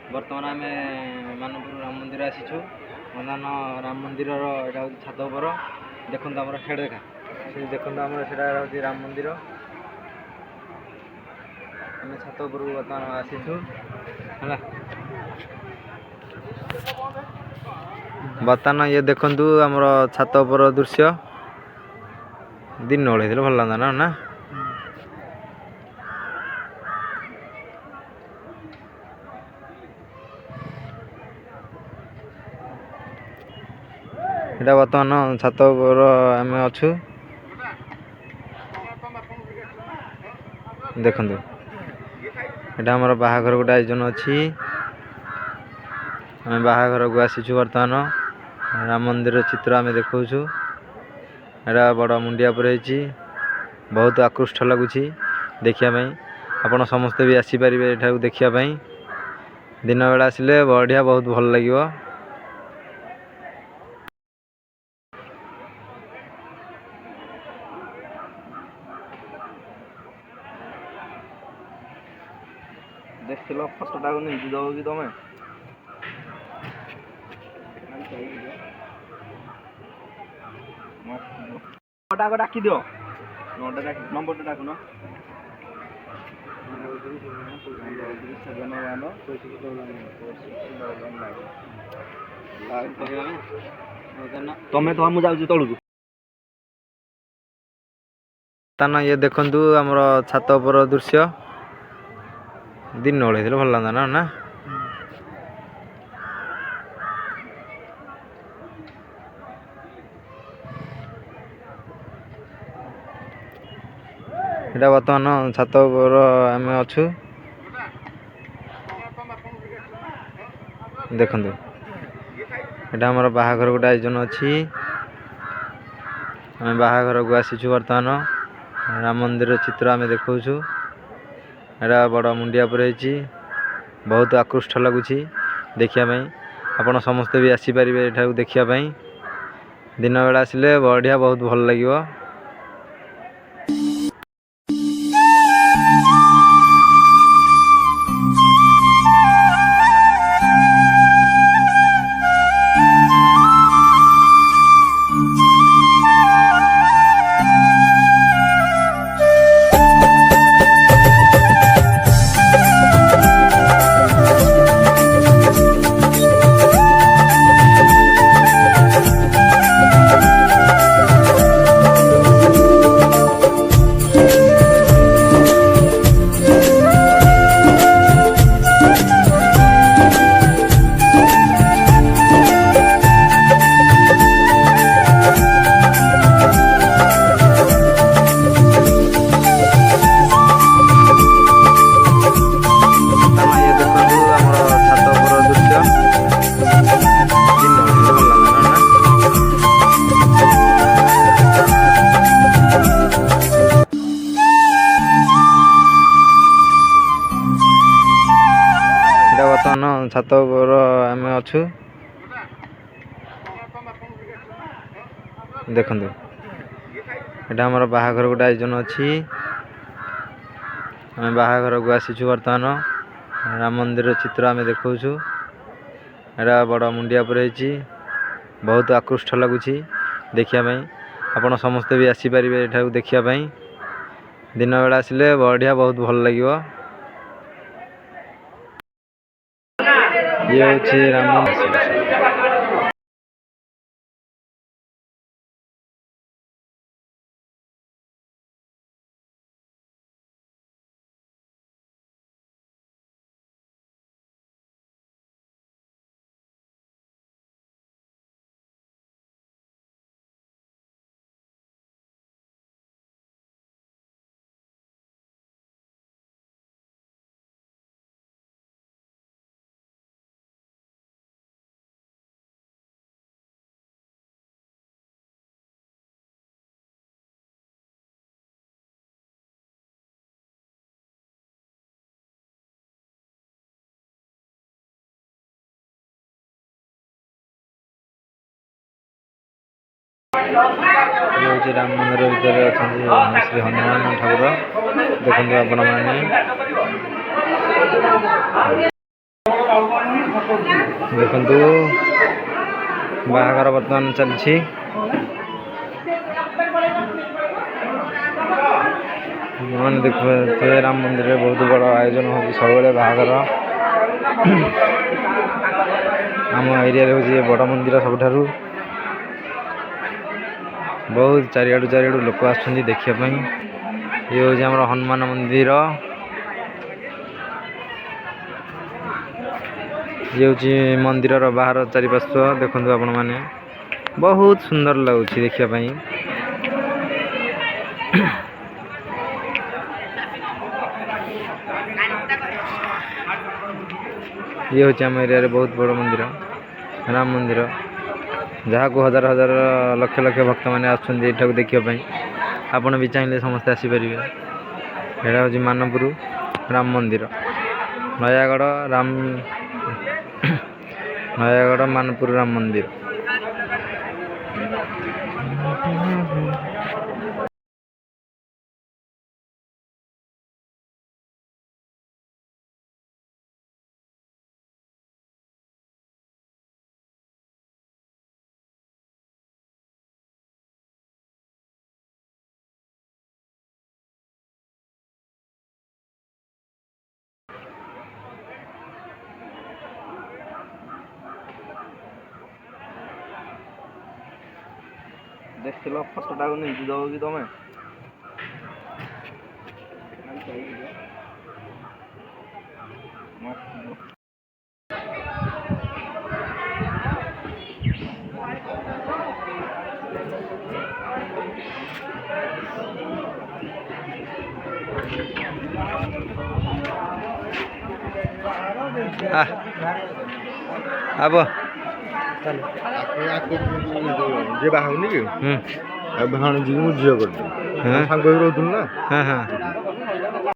बर्तमान आम मानपुर राम मंदिर आसीचु बर्तमान राम मंदिर यहाँ हूँ छात उपर देखो आम सेड देखा देखो आम से राम मंदिर आम छात उपर बर्तमान आसीचु है बर्तमान ये देखु आमर छात उपर दृश्य दिन बेले भल लगता ना এটা বর্তমান ছাত উপর আমি অছু দেখুন এটা আমার বাহাঘর গোটে আয়োজন অছি আমি বাহাঘরକୁ আসিছু বর্তমান রাম মন্দির চিত্র আমি দেখুছু এটা বড় মুন্ডিয়া উপরে হয়েছি बहुत আকৃষ্ট লাগুছি দেখিয়া পাই ଆପଣ ସମସ୍ତେ ବି ଆସିପାରିବେ ଏଠାକୁ ଦେଖିବା ପାଇଁ ଦିନ ବେଳା ଆସିଲେ ବଢ଼ିଆ ବହୁତ ଭଲ ଲାଗିବ देखिल फटोटा को नहीं दब कि तुम को डाकी दियो नंबर डाक न तुम्हें तो मुझे तलू ये देखु आमर छात उपर दृश्य दिन बेले भल लगता ना এটা বর্তমান ছাত উপর আমি অছু দেখুন এটা আমার বাহাঘর গোটে আয়োজন অছি আমি বাহাঘরକୁ আসিছু বর্তমান রাম মন্দির চিত্র আমি দেখুছু এটা বড় মুন্ডিয়া উপরে হয়েছি बहुत আকৃষ্ট লাগুছি দেখিয়া পাই ଆପଣ ସମସ୍ତେ ବି ଆସିପାରିବେ ଏଠାକୁ ଦେଖିବା ପାଇଁ ଦିନ ବେଳା ଆସିଲେ ବଢ଼ିଆ ବହୁତ ଭଲ ଲାଗିବ बर्तमान छात उपर आम अछु देखु এটা আমার বাহাঘর গোটে আয়োজন অছি আমি বাহাঘরକୁ আসিছু বর্তমান রাম মন্দির চিত্র আমি দেখুছু এটা বড় মুন্ডিয়া উপরে হয়েছি बहुत আকৃষ্ট লাগুছি দেখিয়া পাই ଆପଣ ସମସ୍ତେ ବି ଆସିପାରିବେ ଏଠାକୁ ଦେଖିବା ପାଇଁ ଦିନ ବେଳା ଆସିଲେ ବଢ଼ିଆ ବହୁତ ଭଲ ଲାଗିବ ये हूँ राम मंदिर ये हूँ राम मंदिर भीतर अच्छा श्री हनुमान ठाकुर देखते आपण मैंने ଦେଖନ୍ତୁ ବାହାଘର ବର୍ତ୍ତମାନ ଚାଲିଛି। ମାନେ ଦେଖୁଥିବେ ରାମ ମନ୍ଦିରରେ ବହୁତ ବଡ଼ ଆୟୋଜନ ହେଉଛି ସବୁବେଳେ ବାହାଘର। ଆମ ଏରିଆରେ ହେଉଛି ବଡ଼ ମନ୍ଦିର ସବୁଠାରୁ। ବହୁତ ଚାରିଆଡ଼ୁ ଲୋକ ଆସୁଛନ୍ତି ଦେଖିବା ପାଇଁ। ଇଏ ହେଉଛି ଆମର ହନୁମାନ ମନ୍ଦିର। ଇଏ ହେଉଛି ମନ୍ଦିରର ବାହାର ଚାରିପାର୍ଶ୍ୱ ଦେଖନ୍ତୁ ଆପଣମାନେ, ବହୁତ ସୁନ୍ଦର ଲାଗୁଛି ଦେଖିବା ପାଇଁ। ଇଏ ହେଉଛି ଆମ ଏରିଆରେ ବହୁତ ବଡ଼ ମନ୍ଦିର, ରାମ ମନ୍ଦିର, ଯାହାକୁ ହଜାର ହଜାର ଲକ୍ଷ ଲକ୍ଷ ଭକ୍ତମାନେ ଆସୁଛନ୍ତି ଏଠାକୁ ଦେଖିବା ପାଇଁ। ଆପଣ ବି ଚାହିଁଲେ ସମସ୍ତେ ଆସିପାରିବେ। ଏଇଟା ହେଉଛି ମାନପୁର ରାମ ମନ୍ଦିର, ନୟାଗଡ଼ ମାନପୁର ରାମ ମନ୍ଦିର। ଦେଖିଲ ଫଟୋଟାକୁ ନେଇକି ଦେବ କି ତମେ? ଆବ ଯେ ବାହାଉନି କି ଭାଣୁଛି ମୁଁ ଝିଅ କରିଛି ସାଙ୍ଗ ରହୁଥିଲୁ ନା।